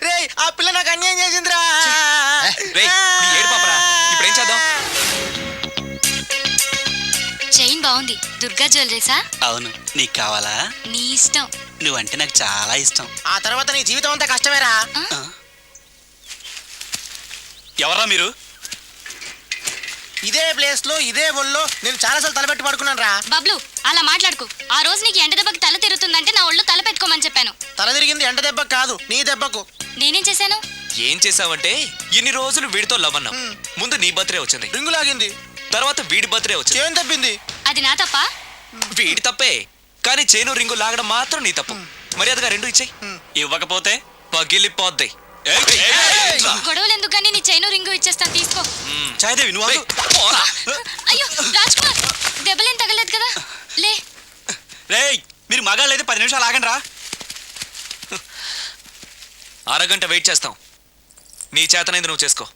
రేయ్ ఆ పిల్ల నాకు అన్యాయం చేసిందిరా. ఏడు పాపరా, ఇప్పుడేం చేద్దాం? చైన్ బాగుంది. దుర్గా జ్యువెలరీసా? అవును, నీకు కావాలా? నీ ఇష్టం. నువ్వంటే నాకు చాలా ఇష్టం. ఆ తర్వాత నీ జీవితం అంతా కష్టమేరా. ఎవరా మీరు? ఇదే ప్లేస్ లో ఇదే ఒళ్ళో నేను చాలాసార్లు తలపెట్టి పడుకున్నాను రా. బబ్లు అలా మాట్లాడుకు. ఆ రోజు నీకు ఎండ దెబ్బకి తల తిరుగుతుందంటే నా ఒళ్ళు తల పెట్టుకోమని చెప్పాను. తల తిరిగింది ఎండ దెబ్బకు కాదు, నీ దెబ్బకు. నేనేం చేశాను? ఏం చేసావంటే ఇన్ని రోజులు వీడితో లవ్ అన్నాం. ముందు నీ బర్త్డే వచ్చింది, రింగు లాగింది, తర్వాత వీడి బర్త్డే వచ్చింది. చేను తప్పింది. అది నా తప్ప? వీడి తప్పే, కానీ చేను రింగు లాగడం మాత్రం నీ తప్పు. మర్యాదగా రెండు ఇచ్చేయి. ఇవ్వకపోతే పగిలిపోద్ది. గొడవలు ఎందుకు గానీ నీ చైను రింగు ఇచ్చేస్తాను, తీసుకో. చాయదేవి నువ్వు ఆగు. అయ్యో రాజ్ కుమార్, దెబ్బలేం తగలేదు కదా? లే. రేయ్ మీరు మగాళ్ళైతే 10 నిమిషాలు ఆగండి రా. అరగంట వెయిట్ చేస్తాం. నీ చేతనైంది నువ్వు చేసుకో.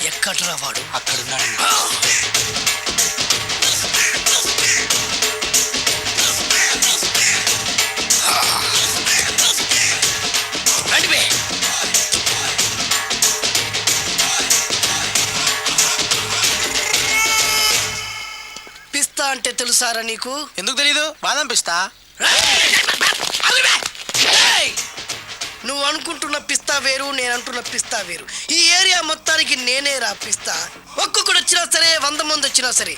ఎక్కడ్రా వాడు? అక్కడున్నాడు. పిస్తా అంటే తెలుసారా నీకు? ఎందుకు తెలీదు? బాదం పిస్తా. నువ్వు అనుకుంటున్న పిస్తా వేరు, నేను అంటున్న పిస్తా వేరు. ఈ ఏరియా మొత్తానికి నేనే రా పిస్తా. ఒక్కొక్కడు వచ్చినా సరే, 100 మంది వచ్చినా సరే,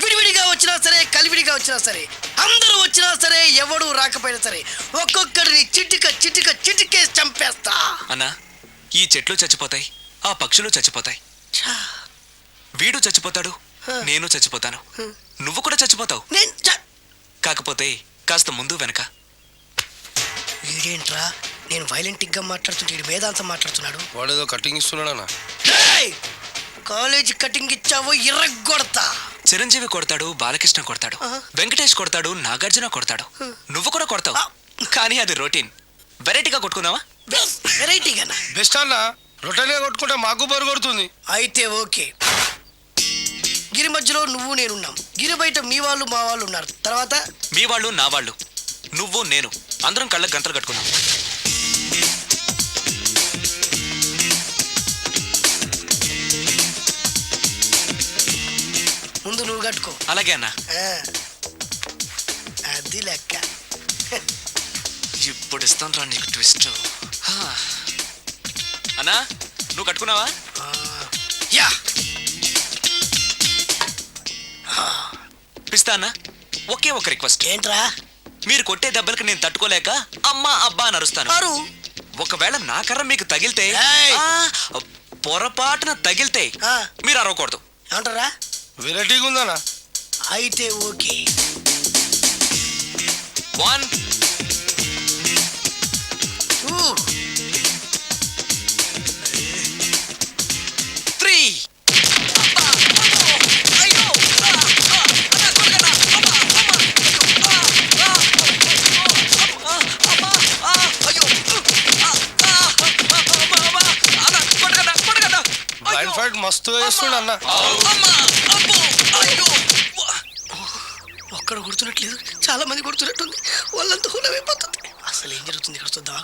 విడివిడిగా వచ్చినా సరే, కలివిడిగా వచ్చినా సరే, అందరూ వచ్చినా సరే, ఎవడు రాకపోయినా సరే, ఒక్కొక్కడిని చిటికేసి చంపేస్తా. అన్నా, ఈ చెట్లు చచ్చిపోతాయి, ఆ పక్షులు చచ్చిపోతాయి, వీడు చచ్చిపోతాడు, నేను చచ్చిపోతాను, నువ్వు కూడా చచ్చిపోతావు. కాకపోతే కాస్త ముందు వెనక. వీడేంట్రా నేను వైలెంటిక్ గా మాట్లాడుతుంటే వీడు వేదాంతం మాట్లాడుతున్నాడు. వాడేదో కటింగ్ ఇస్తున్నాడా? కాలేజీ కటింగ్ ఇచ్చావో ఇర్రగొడతా. చిరంజీవి కొడతాడు, బాలకృష్ణ కొడతాడు, వెంకటేష్ కొడతాడు, నాగార్జున కొడతాడు, నువ్వు కూడా కొడతావు. కానీ అది రొటీన్. వెరైటీగా కొట్టుకుందావా? వెరైటీగానా? బెస్ట్ అన్న, రొటెన్గా కొట్టుకుంటే మాకు బరు కొడుతుంది. అయితే ఓకే. గిరి మధ్యలో నువ్వు నేనున్నాం, గిరి బయట మీ వాళ్ళు మా వాళ్ళు ఉన్నారు. తర్వాత మీ వాళ్ళు నా వాళ్ళు, నువ్వు నేను, అందరం కళ్ళకు గంటలు కట్టుకున్నాం. ముందు నువ్వు కట్టుకో. అలాగే అన్నా. అది లెక్క. ఇప్పుడు ఇస్తాను రా నీకు ట్విస్ట్. అన్నా, నువ్వు కట్టుకున్నావా? యా. పిస్తా అన్నా, ఒకే ఒక రిక్వెస్ట్. ఏంట్రా? మీరు కొట్టే దెబ్బలకి నేను తట్టుకోలేక అమ్మా అబ్బా అని అరుస్తాను. ఒకవేళ నా కర్ర మీకు తగిలితే, పొరపాటున తగిలితే మీరు అరవకూడదు. ఏమంటారా? వెరైటీగా ఉందన్నా. అయితే ఓకే. 1 2 3. బ్లైండ్ ఫైట్ మస్తుగా చేస్తుండ అన్న. ఒక్కడ గుర్తున్నట్లేదు, చాలా మంది గుర్తున్నట్టుంది. వాళ్ళంతా హులమైపోతుంది. అసలు ఏం జరుగుతుంది ఇక్కడ చూద్దాం.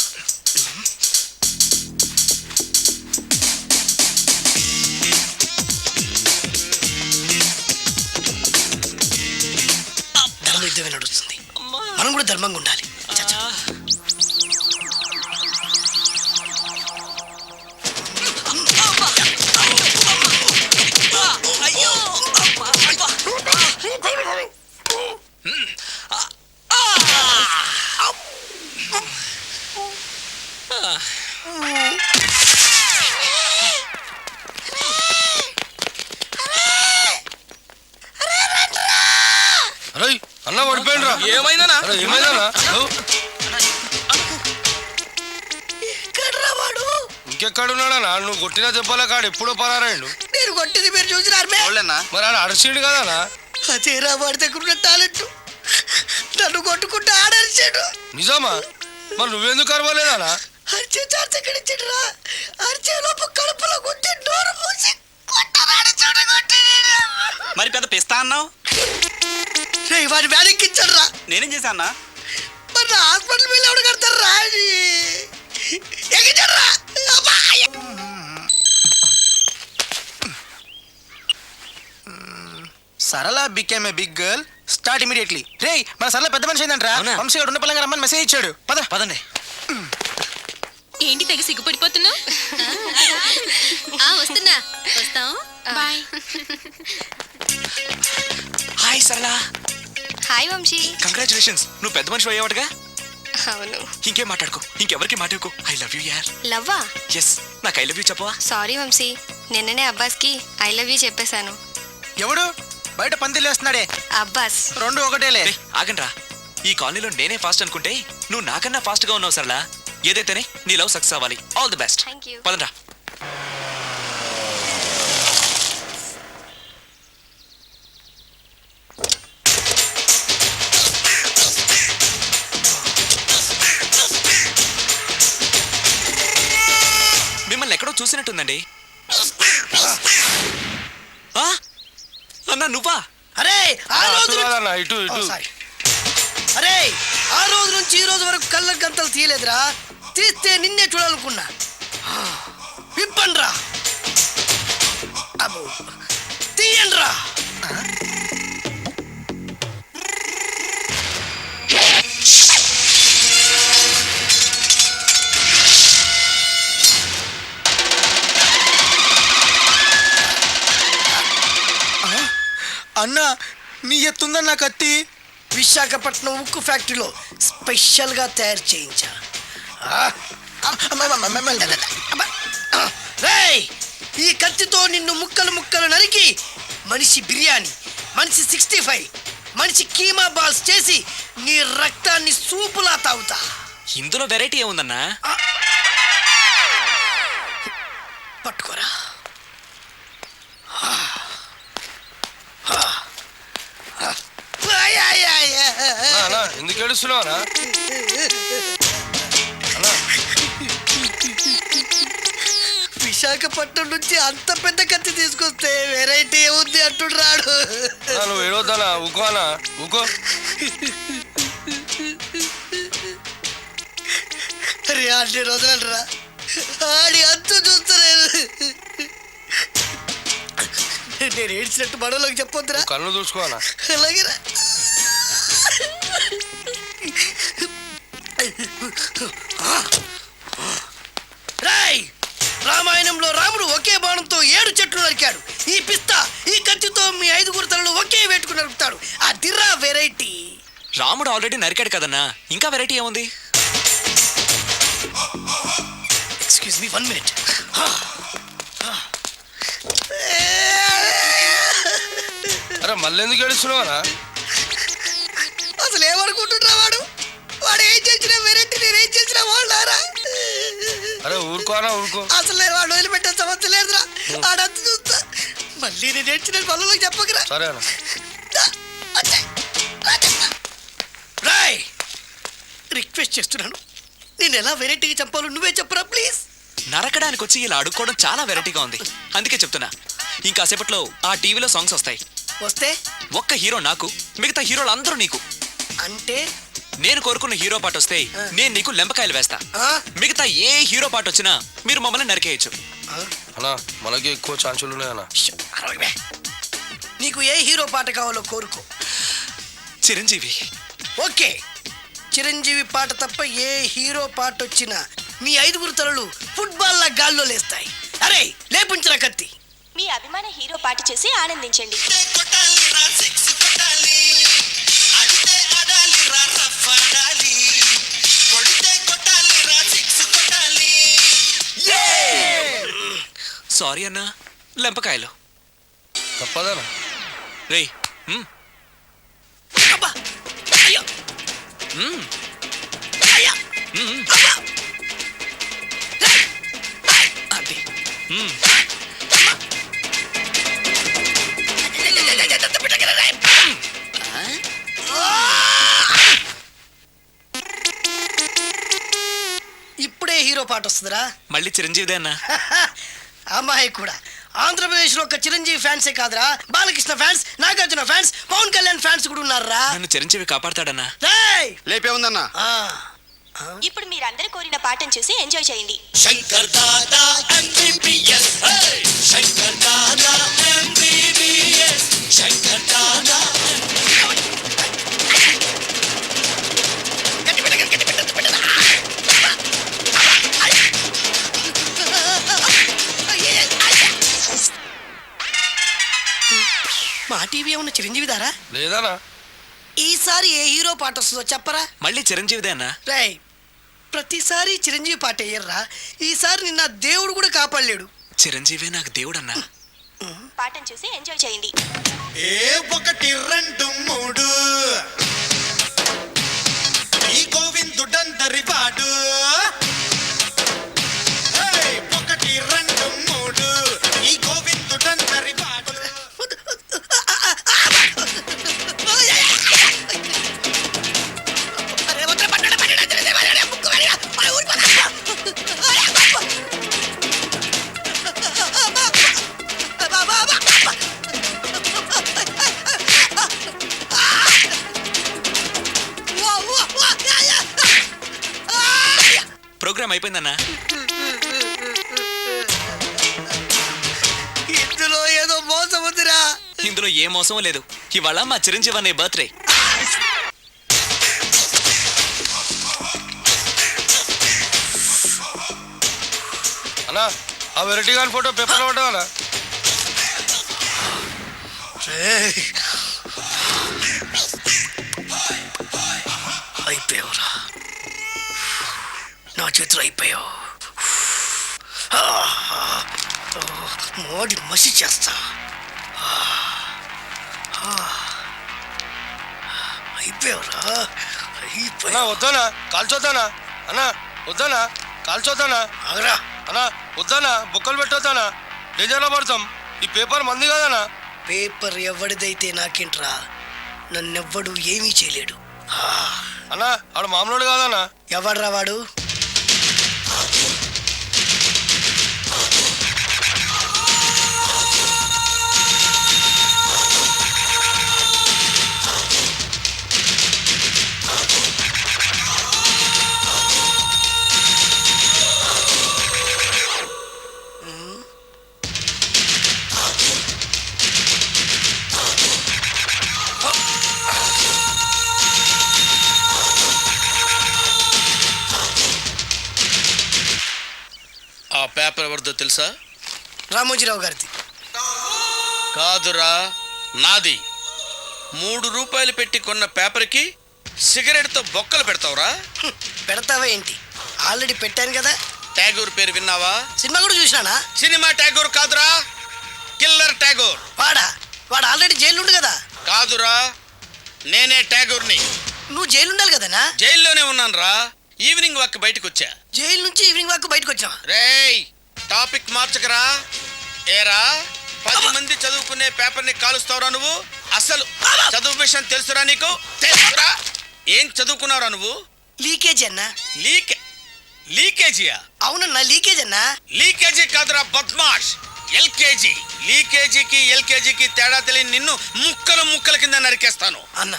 ధర్మ యుద్ధమే నడుస్తుంది, మనం కూడా ధర్మంగా ఉండాలి. అన్న పడిపోయిండ్రా ఏమైందనా అరే ఏమైందన్నా ఎక్కడ్రా వాడు? ఇంకెక్కడున్నాడన్నా నువ్వు కొట్టిన దెబ్బల కాడు ఎప్పుడో పరారాయండు నేను కొట్టింది మీరు చూసినారు మరి ఆడ అడిచిండు కదనా అదేరా వాడి దగ్గర ఉన్న టాలెంట్. నన్ను కొట్టుకుంటూ ఆడరిచాడు. నిజమా మరి నువ్వెందుకు అరవలేదనా అరిచే ఛాన్స్ ఎక్కడిచ్చాడురా? అరిచే లోపు కడుపులో గుద్ది నోరు మూసి కొట్టరాడు చూడగొట్టి. మరి పెద్ద పిస్తా అన్నావు వాడి వ్యానికి ఇచ్చాడురా. నేనేం చేశా అన్నా మరి నా హాస్పిటల్ బిల్ ఎవడు కడతారా? ఎగిచాడురా. Sarala became a big girl start immediately. రే మన సరళ పెద్ద మనిషి అయిందంట్రా. అవునా? వంశీ గారు ఉన్న పిల్లగా రమ్మని మెసేజ్ ఇచ్చాడు. పద పదండి. ఏంటి తెగ సిగ్గుపడిపోతున్నావు? వస్తున్నా. వస్తాం. బాయ్. హాయ్ సరళ. హాయ్ వంశీ. కంగ్రాచులేషన్స్, నువ్వు పెద్ద మనిషి అయ్యావటగా. అవును. ఇంకేం మాట్లాడుకో, ఇంకెవరికి మాట్లాడుకో. ఐ లవ్ యూ యార్. లవ్వా? ఎస్, నాకు ఐ లవ్ యూ చెప్పవా? సారీ వంశీ, నిన్ననే అబ్బాస్కి ఐ లవ్ యూ చెప్పేశాను. ఎవడు బయట పందిలేస్తున్నాడే? అబ్బాస్. రెండు ఒకటేలే. రేయ్, ఆగండ్రా. ఈ కాలనీలో నేనే ఫాస్ట్ అనుకుంటే నువ్వు నాకన్నా ఫాస్ట్ గా ఉన్నావు సరళ. ఏదైతేనే నీ లవ్ సక్సెస్ అవ్వాలి. All the best. Thank you. పదండ్రా. మిమ్మల్ని ఎక్కడో చూసినట్టుందండి. ఆ? అన్నా నువ్వా? అరే ఆ రోజు నుంచి- కాదన్నా ఇటు ఓ, ఇటు సారీ. అరే ఆ రోజు నుంచి ఈ రోజు వరకు కళ్ళ గంతలు తీయలేదురా. తీస్తే నిన్నే చూడాలనుకున్నా. విప్పండ్రా. అబ్బో తీయండ్రా. అన్నా నీ ఎత్తుందన్న కత్తి. విశాఖపట్నం ఉక్కు ఫ్యాక్టరీలో స్పెషల్ గా తయారు చేయించా. రేయ్, ఈ కత్తితో నిన్ను ముక్కలు ముక్కలు నరికి మనిషి బిర్యానీ, మనిషి 65, మనిషి కీమా బాల్స్ చేసి నీ రక్తాన్ని సూపులా తాగుతా. ఇందులో వెరైటీ ఏముందన్నా? పట్టుకోరా. అన్నా ఎందుకు ఏడుస్తున్నావు అన్నా అన్నా విశాఖపట్నం నుంచి అంత పెద్ద కత్తి తీసుకొస్తే వెరైటీ ఏముంది అంటుడు రాడు. అన్నా, నువ్వు ఏడవద్దనా ఊకో అన్నా ఊకో అరే అన్ని రోజులరా ఆడి అంతు చూస్తలేదు. నేను ఏడ్చినట్టు మనలోకి చెప్పొద్దురా. కళ్ళు చూసుకో అన్నా అలాగేరా. రాయ్, రామాయణంలో రాముడు ఒకే బాణంతో 7 చెట్లు నరికాడు. ఈ పిస్తా ఈ కత్తితో మీ 5 తలలు ఒకే వేటుకు నరుకుతాడు. ఆ దిర్రా వెరైటీ. రాముడు ఆల్రెడీ నరికాడు కదన్నా, ఇంకా వెరైటీ ఏముంది? Excuse me 1 minute. అరే మళ్ళీ ఎందుకు ఏడుస్తున్నావు అన్నా అసలు ఏమనుకుంటున్నా వాడు? వాడు ఏం చేసినా వెరైటీ, నేనేం చేసినా వాళ్ళారా? అరే ఊరుకో అన్నా ఊరుకో అసలు నేను వాడు వదిలిపెట్టే సమస్య లేదురా. ఆడంతా చూస్తా. మళ్ళీ నేను ఏడ్చిన పనులకు చెప్పకరా. సరే అన్న రాయ్, రిక్వెస్ట్ చేస్తున్నాను, నేను ఎలా వెరైటీగా చెప్పాలో నువ్వే చెప్పరా ప్లీజ్. నరకడానికి వచ్చి ఇలా అడుక్కోవడం చాలా వెరైటీగా ఉంది. అందుకే చెప్తున్నా, ఇంకాసేపట్లో ఆ టీవీలో సాంగ్స్ వస్తాయి. వస్తే ఒక్క హీరో నాకు, మిగతా హీరోలు అందరూ నీకు. అంటే నేను కోరుకున్న హీరో పాట వస్తే నేను నీకు లెంపకాయలు వేస్తా. ఆ? మిగతా ఏ హీరో పాట వచ్చినా మీరు మమ్మల్ని నరికేయచ్చు. అన్నా మనకి ఎక్కువ ఛాన్సులు ఉన్నాయి అన్న ష్, అరవై. నీకు ఏ హీరో పాట కావాలో కోరుకో. చిరంజీవి. ఓకే, చిరంజీవి పాట తప్ప ఏ హీరో పాట వచ్చినా మీ 5 తలలు ఫుట్బాల్ లా గాల్లో లేస్తాయి. అరే లేపుంచిన కత్తి. మీ అభిమాన హీరో పాట చేసి ఆనందించండి. సారీ అన్నా, లెంపకాయలు. తప్పదనా రేయ్, అబ్బా మ్మ్. అయ్యా! మ్మ్. అబ్బా! అది. మ్మ్. ఇప్పుడే హీరో పాట వస్తుందిరా. మళ్ళీ చిరంజీవిదే అన్నా. అమ్మాయి కూడా ఆంధ్రప్రదేశ్ లో ఒక చిరంజీవి ఫ్యాన్సే కాదురా, Balakrishna fans, Nagarjuna fans, Pawan Kalyan fans కూడా ఉన్నారా. నన్ను చిరంజీవి కాపాడతాడన్నా. రేయ్! లేపే ఉందన్నా. ఆ, ఇప్పుడు మీరందరూ కోరిన పాటను చూసి ఎంజాయ్ చేయండి. మా టీవీ ఏమన్నా చిరంజీవి దారా? లేదన్నా. ఈసారి ఏ హీరో పాట వస్తుందో చెప్పరా. మళ్ళీ చిరంజీవిదే అన్నా. రేయ్, ప్రతిసారి చిరంజీవి పాట వేయర్రా. ఈసారి నిన్న దేవుడు కూడా కాపాడలేడు. చిరంజీవే నాకు దేవుడన్నా. పాటను చూసి ఎంజాయ్ చేయండి. ఏ 1 2 3 ఈ గోవిందుడందరి వాడు 1 2 3 ఈ గోవిందుడందరి వాడు ప్రోగ్రామ్ అయిపోయిందన్నా. ఇందులో ఏదో మోసం ఉందిరా. ఇందులో ఏ మోసం లేదు. ఇవాళ మా చిరంజీవి అనే బర్త్డే. అన్నా ఆ వెరైటీ గారి ఫోటో పేపర్లో పడ్డా. అయిపోయావురా, నా చేతిలో అయిపోయావు. మోడి మసి చేస్తా. అయిపోయావురా, అన్నా అయిపోయావు. వద్దానా కాల్చొద్దానా. అన్నా వద్దానా కాల్చొద్దానా. ఆగరా. అన్నా వద్దానా బుక్కలు పెట్టొద్దానా. డేంజర్లో పడతాం. ఈ పేపర్ మంది కదనా. పేపర్ ఎవడిదైతే నాకేంట్రా, నన్నెవ్వడు ఏమీ చేయలేడు. అన్నా ఆడు మామూలు కాదన్నా. ఎవడ్రా వాడు? ఆ పేపర్ ఎవరిదో తెలుసా? రామోజీరావు గారిది. కాదురా, నాది. 3 రూపాయలు పెట్టి కొన్న పేపర్కి సిగరెట్తో బొక్కలు పెడతావురా? పెడతావా ఏంటి? ఆల్రెడీ పెట్టాను కదా. ట్యాగూర్ పేరు విన్నావా? సినిమా కూడా చూసినానా? సినిమా ట్యాగూర్ కాదురా, కిల్లర్ ట్యాగూర్. వాడు ఆల్రెడీ జైలు ఉండు కదా. కాదురా, నేనే ట్యాగూర్ని. నువ్వు జైలు ఉండాలి కదనా? జైల్లోనే ఉన్నాను రా. ఈవినింగ్ వాక్ బయటకు వచ్చా. జైలు నుంచి ఈవినింగ్ వాక్ బయటకు వచ్చావా? రేయ్, టాపిక్ మార్చకరా. ఏరా, 10 మంది చదువుకునే పేపర్ని కాలుస్తావురా నువ్వు? అసలు చదువు విషయం తెలుసురా నీకు? తెలుసురా? ఏం చదువుకున్నావురా నువ్వు? లీకేజ్ అన్నా. లీకేజీయా? అవునన్నా, లీకేజ్ అన్నా. లీకేజీ కాదురా బద్మాష్, ఎల్కేజీ. లీకేజీకి ఎల్కేజీకి తేడా తెలియని నిన్ను ముక్కలు ముక్కల కింద నరికేస్తాను. అన్న,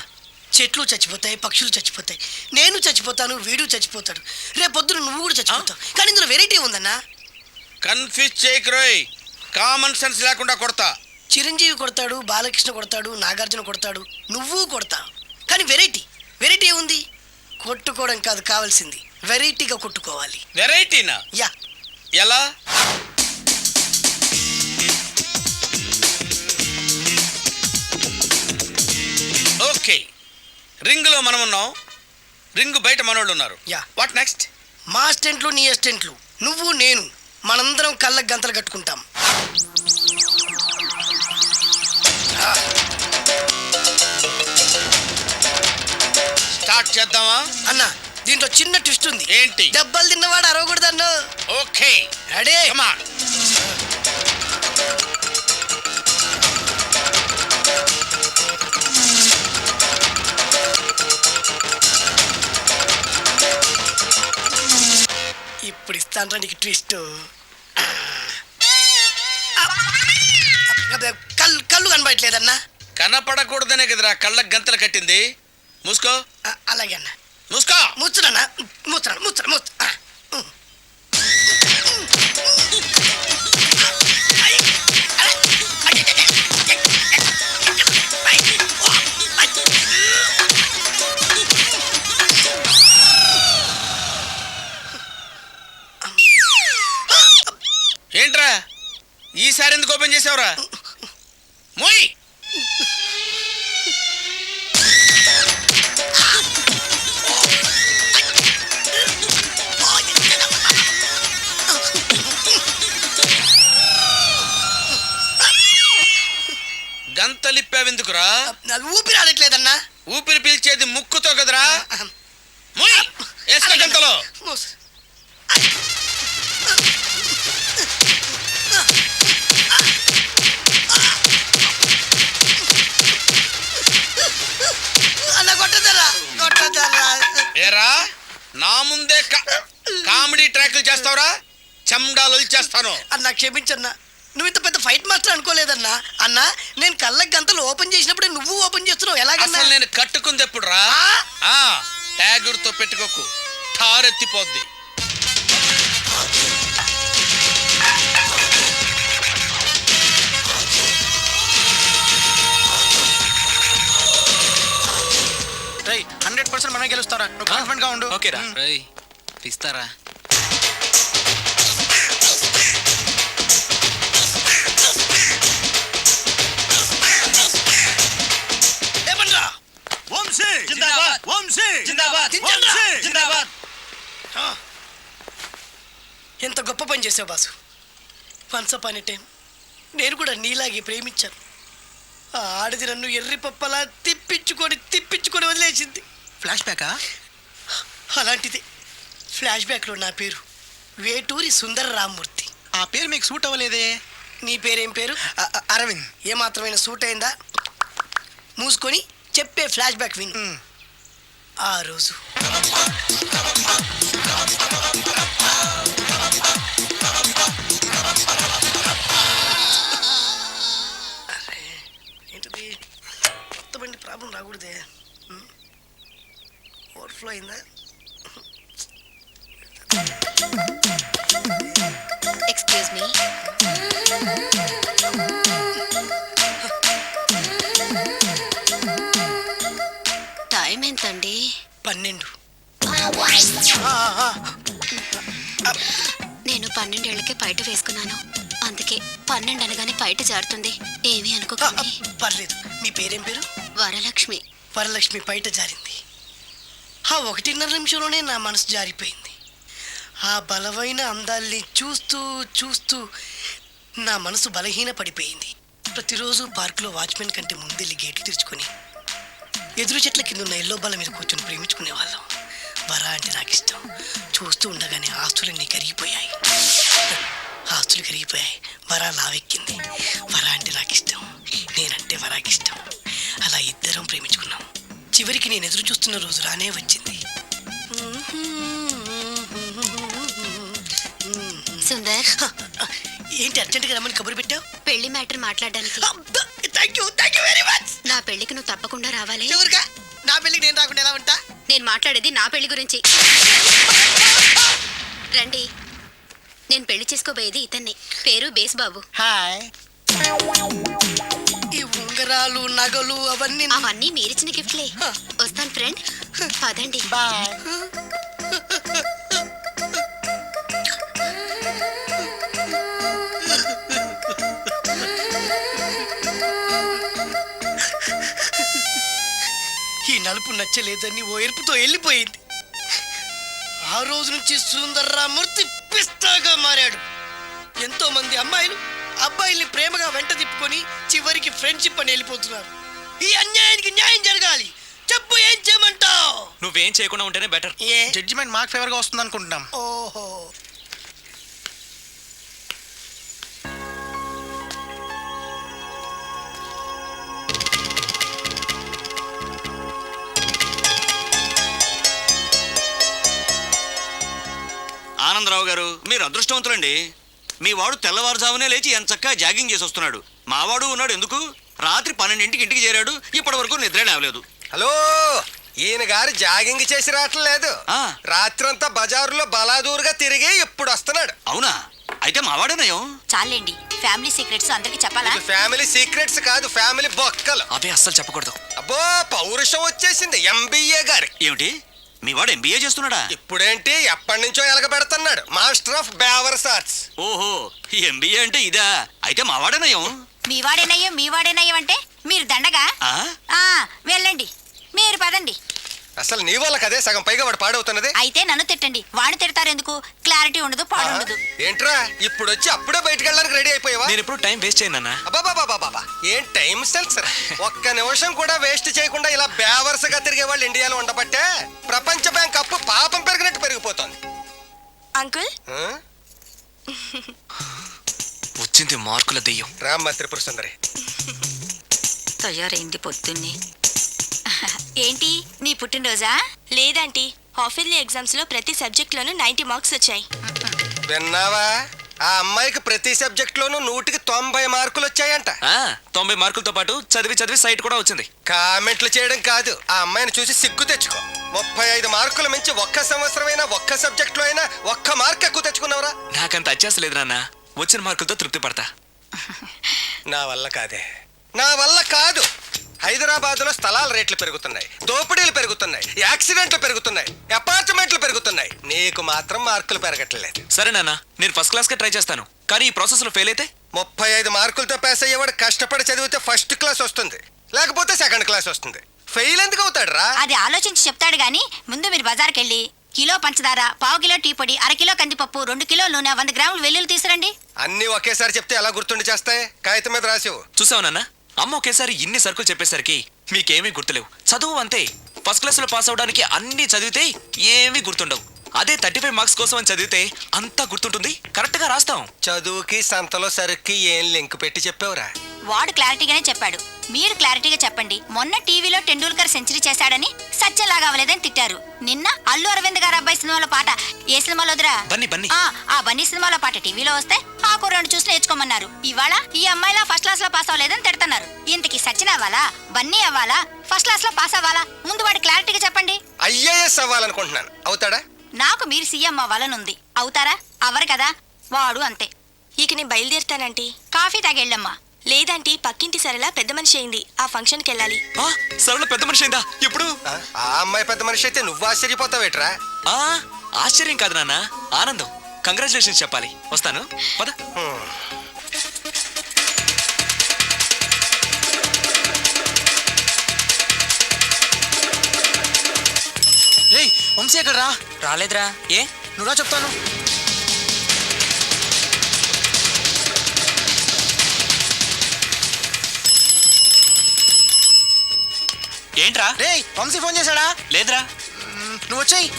చెట్లు చచ్చిపోతాయి, పక్షులు చచ్చిపోతాయి, నేను చచ్చిపోతాను, వీడు చచ్చిపోతాడు, రేపొద్దున నువ్వు కూడా చచ్చిపోతావు. కానీ ఇందులో వెరైటీ ఉందన్నా. కన్ఫ్యూజ్ చేయకురోయ్, కామన్ సెన్స్ లేకుండా కొడతా. చిరంజీవి కొడతాడు, బాలకృష్ణ కొడతాడు, నాగార్జున కొడతాడు, నువ్వు కొడతావు. కానీ వెరైటీ ఉంది. కొట్టుకోవడం కాదు కావాల్సింది, వెరైటీగా కొట్టుకోవాలి. వెరైటీనా? యా. ఎలా? ఓకే, రింగులో మనం ఉన్నాం, రింగు బయట మనోళ్ళు ఉన్నారు. యా. What next? మా అసిస్టెంట్లు, నీ అసిస్టెంట్లు, నువ్వు నేను, మనందరం కళ్ళకు గంతలు కట్టుకుంటాం. స్టార్ట్. స్టార్ట్ చేద్దామా? అన్న దీంట్లో చిన్న ట్విస్ట్ ఉంది. ఏంటి? దెబ్బలు తిన్నవాడు అరవకూడదు అన్న. Okay, ready? Come on. ఇప్పుడు ఇస్తాను నీకు ట్విస్ట్. కళ్ళు కనబడట్లేదన్నా. కనపడకూడదనే కదరా కళ్ళకు గంతలు కట్టింది. మూసుకో. అలాగే అన్న. మూసుకో. ముచ్చునన్నా, ముచ్చున్నాను, ముచ్చు. ఏంట్రా ఈసారి ఎందుకు ఓపెన్ చేసావురా? మోయ్. గంతలిప్పావెందుకురా? ఊపిరి ఆడట్లేదన్నా. ఊపిరి పీల్చేది ముక్కుతో కదరా. మోయ్, వేసుకో గంతలో. అన్న కొట్టదరా. ఏరా నా ముందే కామెడీ ట్రాక్లు చేస్తావురా? చెమ్డాలు చేస్తాను. అన్న క్షమించన్నా, నువ్వు ఇంత పెద్ద ఫైట్ మాస్టర్ అనుకోలేదన్నా. అన్నా నేను కళ్ళకి గంతలు ఓపెన్ చేసినప్పుడే నువ్వు ఓపెన్ చేస్తున్నావు. ఎలాగన్నా? అసలు నేను కట్టుకుంది ఎప్పుడు రా? ట్యాగుర్తో పెట్టుకోకు, ఠారెత్తిపోద్ది. రేయ్ 100% మనమే గెలుస్తారా? నువ్వు కాన్ఫిడెంట్ గా ఉండు. ఓకేరా. రేయ్ పిస్తారా? ఏమన్నా? ఎంత గొప్ప పని చేసావు boss. Once upon a time నేను కూడా నీలాగే ప్రేమించాను. ఆ ఆడది నన్ను ఎర్రి పప్పలా తిప్పించుకొని వదిలేసింది. ఫ్లాష్ బ్యాకా? అలాంటిది ఫ్లాష్ బ్యాక్లో నా పేరు వేటూరి సుందర రామ్మూర్తి. ఆ పేరు మీకు సూట్ అవ్వలేదే. నీ పేరేం పేరు? అరవింద్. ఏమాత్రమైన సూట్ అయిందా? మూసుకొని చెప్పే ఫ్లాష్ బ్యాక్ విను. ఆ రోజు ఏంటిది? కొత్త బండి ప్రాబ్లం రాకూడదే. ఓవర్ఫ్లో అయిందా? Excuse me. టైం ఎంతండి? 12. నేను 12 ఏళ్ళకే పైట వేసుకున్నాను. అందుకే 12 అనగానే పైట జారుతుంది. ఏమీ అనుకోకండి. పర్లేదు. మీ పేరేం పేరు? వరలక్ష్మి. వరలక్ష్మి పైట జారింది. ఆ 1.5 నిమిషంలోనే నా మనసు జారిపోయింది. ఆ బలమైన అందాల్ని చూస్తూ నా మనసు బలహీన పడిపోయింది. ప్రతిరోజు పార్కులో వాచ్మెన్ కంటే ముందెళ్ళి గేట్లు తెరుచుకొని ఎదురు చెట్ల కింద ఉన్న ఎల్లో బల్ల మీద కూర్చొని ప్రేమించుకునే వాళ్ళం. వరా అంటే నాకు ఇష్టం. చూస్తూ ఉండగానే ఆస్తులన్నీ కరిగిపోయాయి. వరా లావెక్కింది. వరా అంటే నాకు ఇష్టం, నేనంటే వరాకి ఇష్టం. అలా ఇద్దరం ప్రేమించుకున్నాం. చివరికి నేను ఎదురు చూస్తున్న రోజు రానే వచ్చింది. సుందర్, ఏంటి అర్జెంట్గా రమ్మని కబురు పెట్టావు? పెళ్లి మ్యాటర్ మాట్లాడడానికి. Thank you very much. నా పెళ్లికి నువ్వు తప్పకుండా రావాలి. ఎవరుగా? నా పెళ్ళికి నేను రాకుండా ఎలా ఉంటా? నేను మాట్లాడేది నా పెళ్లి గురించి. రండి. నేను పెళ్లి చేసుకోబోయేది ఇతన్ని. పేరు బేస్ బాబు. హాయ్. ఈ ఉంగరాలు నగలు అవన్నీ మీరిచ్చిన గిఫ్ట్లే. వస్తాను ఫ్రెండ్. పదండి. బాయ్. ఈ నలుపు నచ్చలేదని ఓ ఎరుపుతో వెళ్ళిపోయింది. ఆ రోజు నుంచి సుందర్రామూర్తి పిస్తాగా మారాడు. ఎంతో మంది అబ్బాయిల్ని ప్రేమగా వెంట తిప్పుకొని చివరికి ఫ్రెండ్షిప్ అని వెళ్ళిపోతున్నారు. ఈ అన్యాయానికి న్యాయం జరగాలి. చెప్పు ఏం చేయమంటావు? నువ్వేం చేయకుండా ఉంటేనే బెటర్. ఏ జడ్జిమెంట్ మాకు ఫేవర్గా వస్తుంది అనుకుంటున్నాం. ఓహో ఆనందరావు గారు, మీరు అదృష్టవంతులండి. మీ వాడు తెల్లవారుజామునే లేచి ఎంచక్కా జాగింగ్ చేసి వస్తున్నాడు. మావాడు ఉన్నాడు ఎందుకు? రాత్రి 12ంటికి ఇంటికి చేరాడు, ఇప్పటి వరకు నిద్ర లేవలేదు. హలో, ఈయన గారు జాగింగ్ చేసి రావట్లేదు. ఆ. రాత్రంతా బజారులో బలాదూరుగా తిరిగి ఇప్పుడు వస్తున్నాడు. అవునా? అయితే మావాడేనయం. చాలండి, ఫ్యామిలీ సీక్రెట్స్ అందరికి చెప్పాలా? ఇది ఫ్యామిలీ సీక్రెట్స్ కాదు, ఫ్యామిలీ బొక్కలు. అవే అస్సలు చెప్పకూడదు. అబ్బో, పౌరుషం వచ్చేసింది ఎంబీఏ గారి. ఏమిటి? మీ వాడు ఎంబీఏ చేస్తున్నాడా? ఇప్పుడేంటి, ఎప్పటి నుంచో ఎలగబెడుతున్నాడు. మాస్టర్ ఆఫ్ బేవర్స్ ఆర్ట్స్. ఓహో, ఎంబీఏ అంటే ఇదా? అయితే మావాడేనయం. మీ వాడేనయ్యం అంటే మీరు దండగా. ఆ? వెళ్ళండి, మీరు పదండి. అసలు నీ వల్ల కదే సగం పైగా వాడు పాడవుతున్నది. అయితే నన్ను తిట్టండి, వాడిని తిడతారు ఎందుకు? క్లారిటీ ఉండదు, పాడు ఉండదు. ఏంట్రా ఇప్పుడు వచ్చి అప్పుడే బయటికి వెళ్ళడానికి రెడీ అయిపోయావా? నేను ఎప్పుడు టైం వేస్ట్ చేయను నాన్న. అబ్బాబాబాబాబా, ఏం టైం సెన్స్. ఒక్క నిమిషం కూడా వేస్ట్ చేయకుండా ఇలా బేవర్స్ గా తిరిగే వాళ్ళు ఇండియాలో ఉండబట్టే ప్రపంచ బ్యాంక్ అప్పు పాపం పెరిగినట్టు పెరిగిపోతుంది. అంకుల్, ఆ? వచ్చింది మార్కుల దెయ్యం. రామ్మ త్రిపుర సుందరి. తయారైంది పొద్దున్నే. ఏంటి, నీ పుట్టినరోజా? లేదంటీ, హాఫ్ ఇయర్లీ ఎగ్జామ్స్ లో ప్రతి సబ్జెక్ట్ లోనూ 90 మార్క్స్ వచ్చాయి. విన్నావా? ఆ అమ్మాయికి ప్రతి సబ్జెక్ట్ లోనూ 190 మార్కులు వచ్చాయంట. 90 మార్కులతో పాటు చదివి చదివి సైట్ కూడా వచ్చింది. కామెంట్లు చేయడం కాదు, ఆ అమ్మాయిని చూసి సిగ్గు తెచ్చుకో. 35 మార్కులు మించి ఒక్క సంవత్సరమైనా ఒక్క సబ్జెక్ట్ లో అయినా ఒక్క మార్క్ ఎక్కువ తెచ్చుకున్నావురా? నాకంత అత్యాస లేదు నాన్న, వచ్చిన మార్కులతో తృప్తి పడతా. నా వల్ల కాదే, నా వల్ల కాదు. హైదరాబాద్ లో స్థలాల రేట్లు పెరుగుతున్నాయి, దోపిడీలు పెరుగుతున్నాయి, యాక్సిడెంట్లు పెరుగుతున్నాయి, అపార్ట్మెంట్లు పెరుగుతున్నాయి. నీకు మాత్రం మార్కులు పెరగట్లేదు. సరే నాన్న, నేను ఫస్ట్ క్లాస్ కే ట్రై చేస్తాను. కానీ ఈ ప్రాసెస్ లో ఫెయిల్ అయితే 35 మార్కులతో పాస్ అయ్యేవాడు కష్టపడి చదివితే ఫస్ట్ క్లాస్ వస్తుంది, లేకపోతే సెకండ్ క్లాస్ వస్తుంది. ఫెయిల్ ఎందుకు అవుతాడు రా? అది ఆలోచించి చెప్తాడు గాని, ముందు మీరు బజార్కి వెళ్ళి కిలో పంచదార, పావు కిలో టీ పొడి, అరకిలో కందిపప్పు, 2 కిలోల నూనె, 100 గ్రాములు వెల్లుల్లి తీసురండి. అన్ని ఒకేసారి చెప్తే ఎలా గుర్తుండి చేస్తాయి? కాగితం మీద రాసివు. చూసావు నాన్న, అమ్మ ఒకేసారి ఇన్ని సరుకులు చెప్పేసరికి మీకేమీ గుర్తులేవు. చదువు అంతే, ఫస్ట్ క్లాస్ లో పాస్ అవడానికి అన్ని చదివితే ఏమీ గుర్తుండవు. అదే 35 మార్క్స్ కోసం అని చదివితే అంతా గుర్తుంటుంది, కరెక్ట్ గా రాస్తాం. చదువుకి సంతలో సరుక్కి ఏం లింక్ పెట్టి చెప్పావురా? వాడు క్లారిటీగానే చెప్పాడు, మీరు క్లారిటీగా చెప్పండి. మొన్న టీవీలో టెండూల్కర్ సెంచరీ చేశాడని సత్యలాగా అవ్వలేదని తిట్టారు. నిన్న అల్లు అరవింద్ గారు అబ్బాయి సినిమాలో పాట ఏ సినిమాలో వదిరా? బన్నీ. ఆ బన్నీ సినిమాలో పాట టీవీలో వస్తే ఆ కుర్రాడు చూసి నేర్చుకోమన్నారు. ఇవాళ ఈ అమ్మాయిలా ఫస్ట్ క్లాస్ లో పాస్ అవ్వలేదని తిడుతున్నారు. ఇంతకి సచిన్ అవ్వాలా, బన్నీ అవ్వాలా, ఫస్ట్ క్లాస్ లో పాస్ అవ్వాలా? ముందు వాడు క్లారిటీగా చెప్పండి. ఐఏఎస్ అవ్వాలనుకుంటున్నాను, అవుతాడా? నాకు మీరు సీఎం అవ్వాలనుంది, అవుతారా? అవ్వరు కదా, వాడు అంతే. ఇక నేను బయలుదేరుతానంటీ. కాఫీ తాగెళ్ళమ్మా. లేదంటీ, పక్కింటి సరళ పెద్ద మనిషి అయింది, ఆ ఫంక్షన్కి వెళ్ళాలి. సరళ పెద్ద మనిషి అయిందా? ఇప్పుడు ఆ అమ్మాయి పెద్ద మనిషి అయితే నువ్వు ఆశ్చర్యపోతావేట్రా? ఆశ్చర్యం కాదు నాన్న, ఆనందం. కంగ్రాచులేషన్స్ చెప్పాలి. వస్తాను, పద. రేయ్ వంశీ ఎక్కడ రా? రాలేదురా. ఏ? నువ్వురా చెప్తాను. ఏంట్రా? రేయ్ వంశీ ఫోన్ చేశాడా? లేదురా. నువ్వు వచ్చేయ్.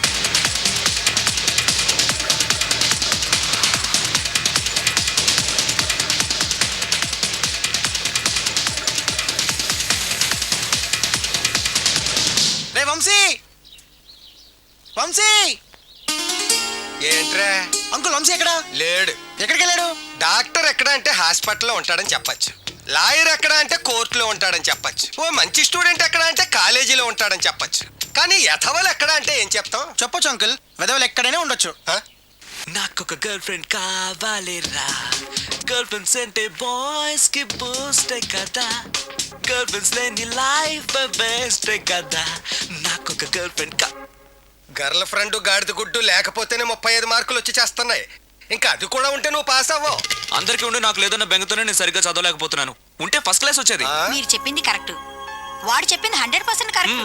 రే వంశీ, వంశీ. ఏంట్రా? అంకుల్ వంశీ ఎక్కడా? లేడు. ఎక్కడికి వెళ్ళాడు? డాక్టర్ ఎక్కడ అంటే హాస్పిటల్లో ఉంటాడని చెప్పచ్చు. లాయర్ ఎక్కడ అంటే కోర్టులో ఉంటాడని చెప్పచ్చు. ఓ మంచి స్టూడెంట్ ఎక్కడ అంటే కాలేజీలో ఉంటాడని చెప్పచ్చు. కానీ యథవలు ఎక్కడ అంటే ఏం చెప్తాం? చెప్పొచ్చు అంకుల్, వెదవలు ఎక్కడైనా ఉండొచ్చు. నాకొక గర్ల్ ఫ్రెండ్ కావాలిరా. గర్ల్ ఫ్రెండ్స్ అంటే బాయ్స్ కి బూస్ట్ కదా. గర్ల్ ఫ్రెండ్స్ లేని లైఫ్ బెస్ట్ కదా. నాకొక గర్ల్ ఫ్రెండ్ గర్ల్ ఫ్రెండ్ గాడిద గుడ్డు లేకపోతేనే 35 మార్కులు వచ్చి చేస్తున్నాయి. ఇంకా అది కూడా ఉంటే నువ్వు పాస్ అవ్వవు. అందరికీ ఉండి నాకు లేదన్న బెంగతోనే నేను సరిగ్గా చదవలేకపోతున్నాను. ఉంటే ఫస్ట్ క్లాస్ వచ్చేది. మీరు చెప్పింది కరెక్ట్, వాడు చెప్పింది 100% కరెక్ట్.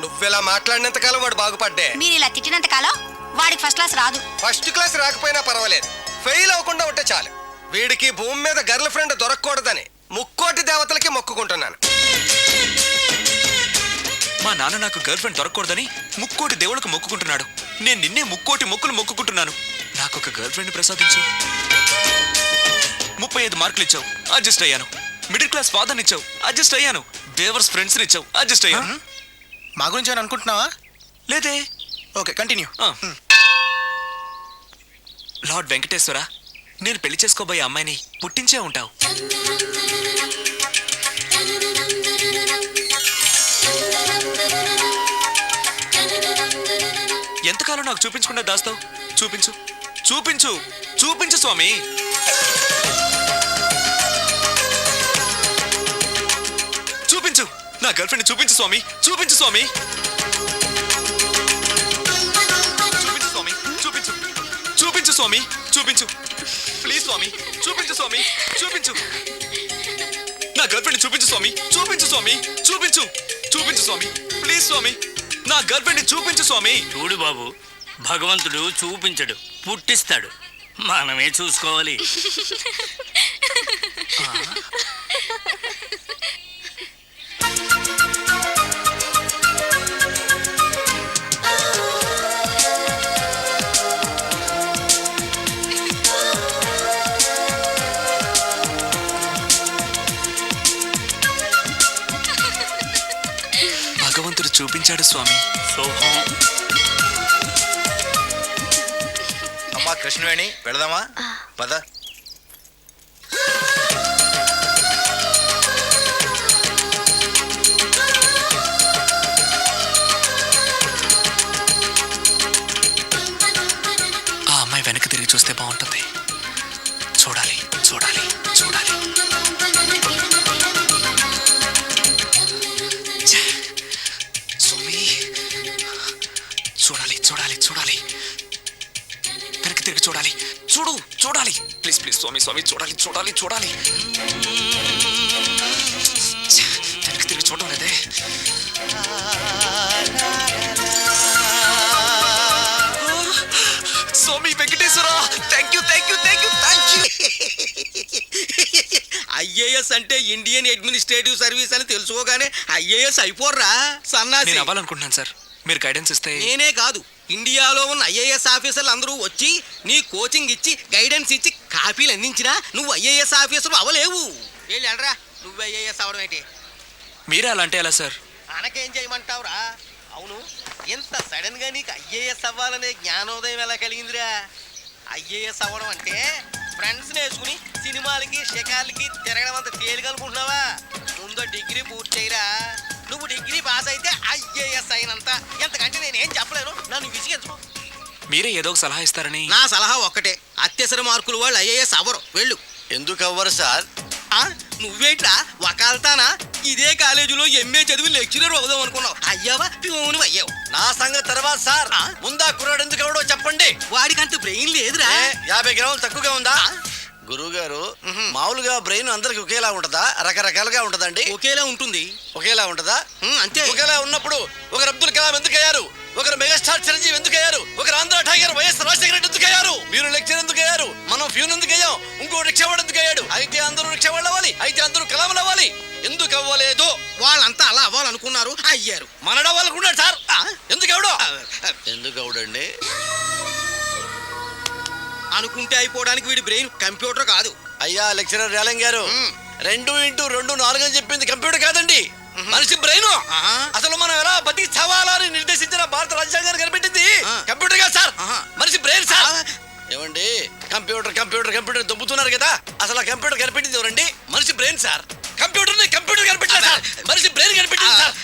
నువ్వెలా మాట్లాడినంత కాలం వాడు బాగుపడ్డే. మీరు ఇలా తిట్టినంత కాలం వాడికి ఫస్ట్ క్లాస్ రాదు. ఫస్ట్ క్లాస్ రాకపోయినా పర్వాలేదు, ఫెయిల్ అవ్వకుండా ఉంటే చాలు. వీడికి భూమి మీద గర్ల్ ఫ్రెండ్ దొరకకూడదని ముక్కోటి దేవతలకి మొక్కుకుంటున్నాను. మా నాన్న నాకు గర్ల్ ఫ్రెండ్ దొరకకూడదని ముక్కోటి దేవుళ్ళకు మొక్కుకుంటున్నాడు. నేను నిన్నే ముక్కోటి మొక్కులు మొక్కుకుంటున్నాను. నాకు ఒక గర్ల్ ఫ్రెండ్ ప్రసాదించు. 35 మార్కులు ఇచ్చావు, అడ్జస్ట్ అయ్యాను. మిడిల్ క్లాస్ ఫాదర్ని ఇచ్చావు, అడ్జస్ట్ అయ్యాను. బేవర్స్ ఫ్రెండ్స్ని ఇచ్చావు, అడ్జస్ట్ అయ్యాను. మా గురించి ఏమైనా అనుకుంటున్నావా? లేదే. Okay, continue. లార్డ్ వెంకటేశ్వర, నేను పెళ్లి చేసుకోబోయే అమ్మాయిని పుట్టించే ఉంటావు. ఎంతకాలం నాకు చూపించకుండా దాస్తావు? చూపించు, చూపించు, చూపించు స్వామి. చూపించు, నా గర్ల్ ఫ్రెండ్ చూపించు స్వామి, చూపించు స్వామి. చూపించు స్వామి, చూపించు, చూపించు స్వామి, చూపించు. ప్లీజ్ స్వామి, చూపించు స్వామి, చూపించు. నా గర్ల్ ఫ్రెండ్ చూపించు స్వామి, చూపించు స్వామి, చూపించు. చూపించు స్వామి, ప్లీజ్ స్వామి, నా గర్ల్ ఫ్రెండ్ చూపించు స్వామి. చూడు బాబు, భగవంతుడు చూపించడు, పుట్టిస్తాడు. మనమే చూసుకోవాలి. భగవంతుడు చూపించాడు స్వామి. శుభం. అమ్మా కృష్ణవేణి, వెళదామా? పద. ఆ అమ్మాయి వెనక్కి తిరిగి చూస్తే బాగుంటుంది. చూడాలి, చూడాలి, చూడాలి. ఛే! స్వామి, చూడాలి, చూడాలి, చూడాలి. వెనక్కి తిరిగి చూడాలి. చూడు, చూడాలి. ప్లీజ్ ప్లీజ్ స్వామి, స్వామి, చూడాలి, చూడాలి, చూడాలి. ఛే! వెనక్కి తిరిగి చూడడం లేదే. Swami Venkateswara, thank you, thank you, thank you, thank you. IAS అంటే ఇండియన్ అడ్మినిస్ట్రేటివ్ సర్వీస్ అని తెలుసుకోగానే ఐఏఎస్ అయిపోర్రా సన్నాసి. నేను అవ్వాలనుకుంటున్నాను సార్, మీరు గైడెన్స్ ఇస్తే. నేనే కాదు, ఇండియాలో ఉన్న ఐఏఎస్ ఆఫీసర్లు అందరూ వచ్చి నీ కోచింగ్ ఇచ్చి గైడెన్స్ ఇచ్చి కాపీలు అందించినా నువ్వు ఐఏఎస్ ఆఫీసర్ అవలేవు. వెళ్ళరా, నువ్వు ఐఏఎస్ అవడం ఏంటి? మీరే అలా అంటే ఎలా సార్? అనకేం చేయమంటావురా? అవును, ఎంత సడన్ గా నీకు ఐఏఎస్ అవ్వాలనే జ్ఞానోదయం ఎలా కలిగిందిరా? ఐఏఎస్ అవ్వడం అంటే ఫ్రెండ్స్ నేర్చుకుని సినిమాలకి షికార్లకి తిరగడం అంత తేలికనుకుంటున్నావా? ముందు డిగ్రీ పూర్తి చేయరా. నువ్వు డిగ్రీ పాస్ అయితే ఐఏఎస్ అయినంత. ఎంతకంటే నేనేం చెప్పలేను, నన్ను విసిగించు. మీరే ఏదో ఒక సలహా ఇస్తారని. నా సలహా ఒక్కటే, అత్యవసర మార్కులు వాళ్ళు ఐఏఎస్ అవ్వరు. వెళ్ళు. ఎందుకు అవ్వరు సార్? నువ్వేట్రా వకాల్తానా? ఇదే కాలేజీలో ఎంఏ చదివి లెక్చరర్ అవుదాం అనుకున్నావు, అయ్యావా పిఓని అయ్యావు. నా సంగతి తర్వాత సార్, ముందా కుర్రాడు ఎందుకు ఎవడో చెప్పండి. వాడికంత బ్రెయిన్ లేదురా. 50 గ్రాములు తక్కువగా ఉందా? గురువు గారు, మామూలుగా బ్రెయిన్ అందరికి ఒకేలా ఉంటదా, రకరకాలుగా ఉంటదండి? ఒకేలా ఉంటుంది. ఒకేలా ఉంటదా? అంతే. ఒకేలా ఉన్నప్పుడు ఒకరు అబ్దుల్ కలాం ఎందుకు అయ్యారు, ఒకరు మెగాస్టార్ చిరంజీవి ఎందుకు అయ్యారు, ఒకరు ఆంధ్ర టైగర్ వైఎస్ రాజశేఖర రెడ్డి ఎందుకు అయ్యారు, మీరు లెక్చర్ ఎందుకు అయ్యారు, మనం ఫ్యూన్ ఎందుకు అయ్యాం, ఇంకో రిక్షావాడు ఎందుకు అయ్యాడు? అయితే అందరూ రిక్షావాళ్ళు అవ్వాలి, అయితే అందరూ కలాములు అవ్వాలి. ఎందుకు అవ్వలేదు? వాళ్ళంతా అలా అవ్వాలనుకున్నారు, అయ్యారు. మనడవ్వాలనుకున్నాడు సార్. ఎందుకు ఎవడో? ఎందుకు ఎవడండి? అనుకుంటే అయిపోవడానికి వీడి బ్రెయిన్ కంప్యూటర్ కాదు. అయ్యా లెక్చరర్ రేలంగ్ గారు, 2 × 2 4 అని చెప్పింది కంప్యూటర్ కాదండి, మనిషి బ్రెయిన్. అసలు మనం ఎలా బతికి చవాలని నిర్దేశించిన భారత రాజ్యాంగాన్ని కనిపెట్టింది కంప్యూటర్ కాదు సార్, మనిషి బ్రెయిన్ సార్. ఏమండి, కంప్యూటర్ కంప్యూటర్ కంప్యూటర్ దొబ్బుతున్నారు కదా, అసలు ఆ కంప్యూటర్ కనిపెట్టింది ఎవరండి? మనిషి బ్రెయిన్ సార్. కంప్యూటర్ కనిపెట్టారు సార్, మనిషి బ్రెయిన్ కనిపెట్టింది సార్.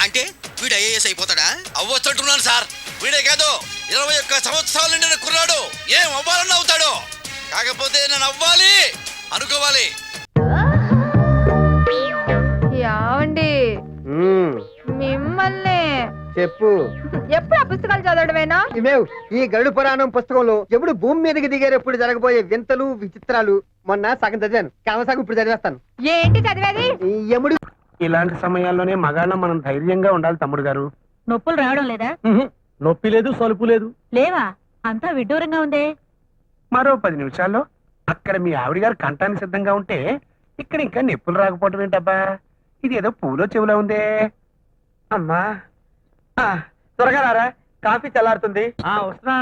అంటే వీడు ఐఏఎస్ అయిపోతాడా? అవ్వచ్చంటున్నాను సార్. వీడే కాదు, 21 సంవత్సరాలు నిండిన కుర్రాడు ఏం అవ్వాలని అవుతాడు. కాకపోతే నేను అవ్వాలి అనుకోవాలి. యావండి మిమ్మల్ని చెప్పు. ఎప్పుడు ఆ పుస్తకాలు చదవడమేనా? ఇవేవ్, ఈ గరుడు పురాణం పుస్తకంలో ఎప్పుడు భూమి మీదకి దిగేటప్పుడు జరగబోయే వింతలు విచిత్రాలు మొన్న సగం చదివాను, సగం ఇప్పుడు చదివేస్తాను. ఏంటి చదివేది? యముడు. ఇలాంటి సమయాల్లోనే మగాళ్ళం మనం ధైర్యంగా ఉండాలి తమ్ముడు గారు. నొప్పులు రావడం లేదా? నొప్పి లేదు, సొలుపు లేదు. లేవా? అంతా విడ్డూరంగా ఉందే. మరో 10 నిమిషాల్లో అక్కడ మీ ఆవిడ గారు కంటానికి సిద్ధంగా ఉంటే ఇక్కడ ఇంకా నొప్పులు రాకపోవటం ఏంటబ్బా? ఇది ఏదో పూలో చెవులో ఉందే. అమ్మా త్వరగా రారా కాఫీ చల్లారుతుంది వస్తున్నా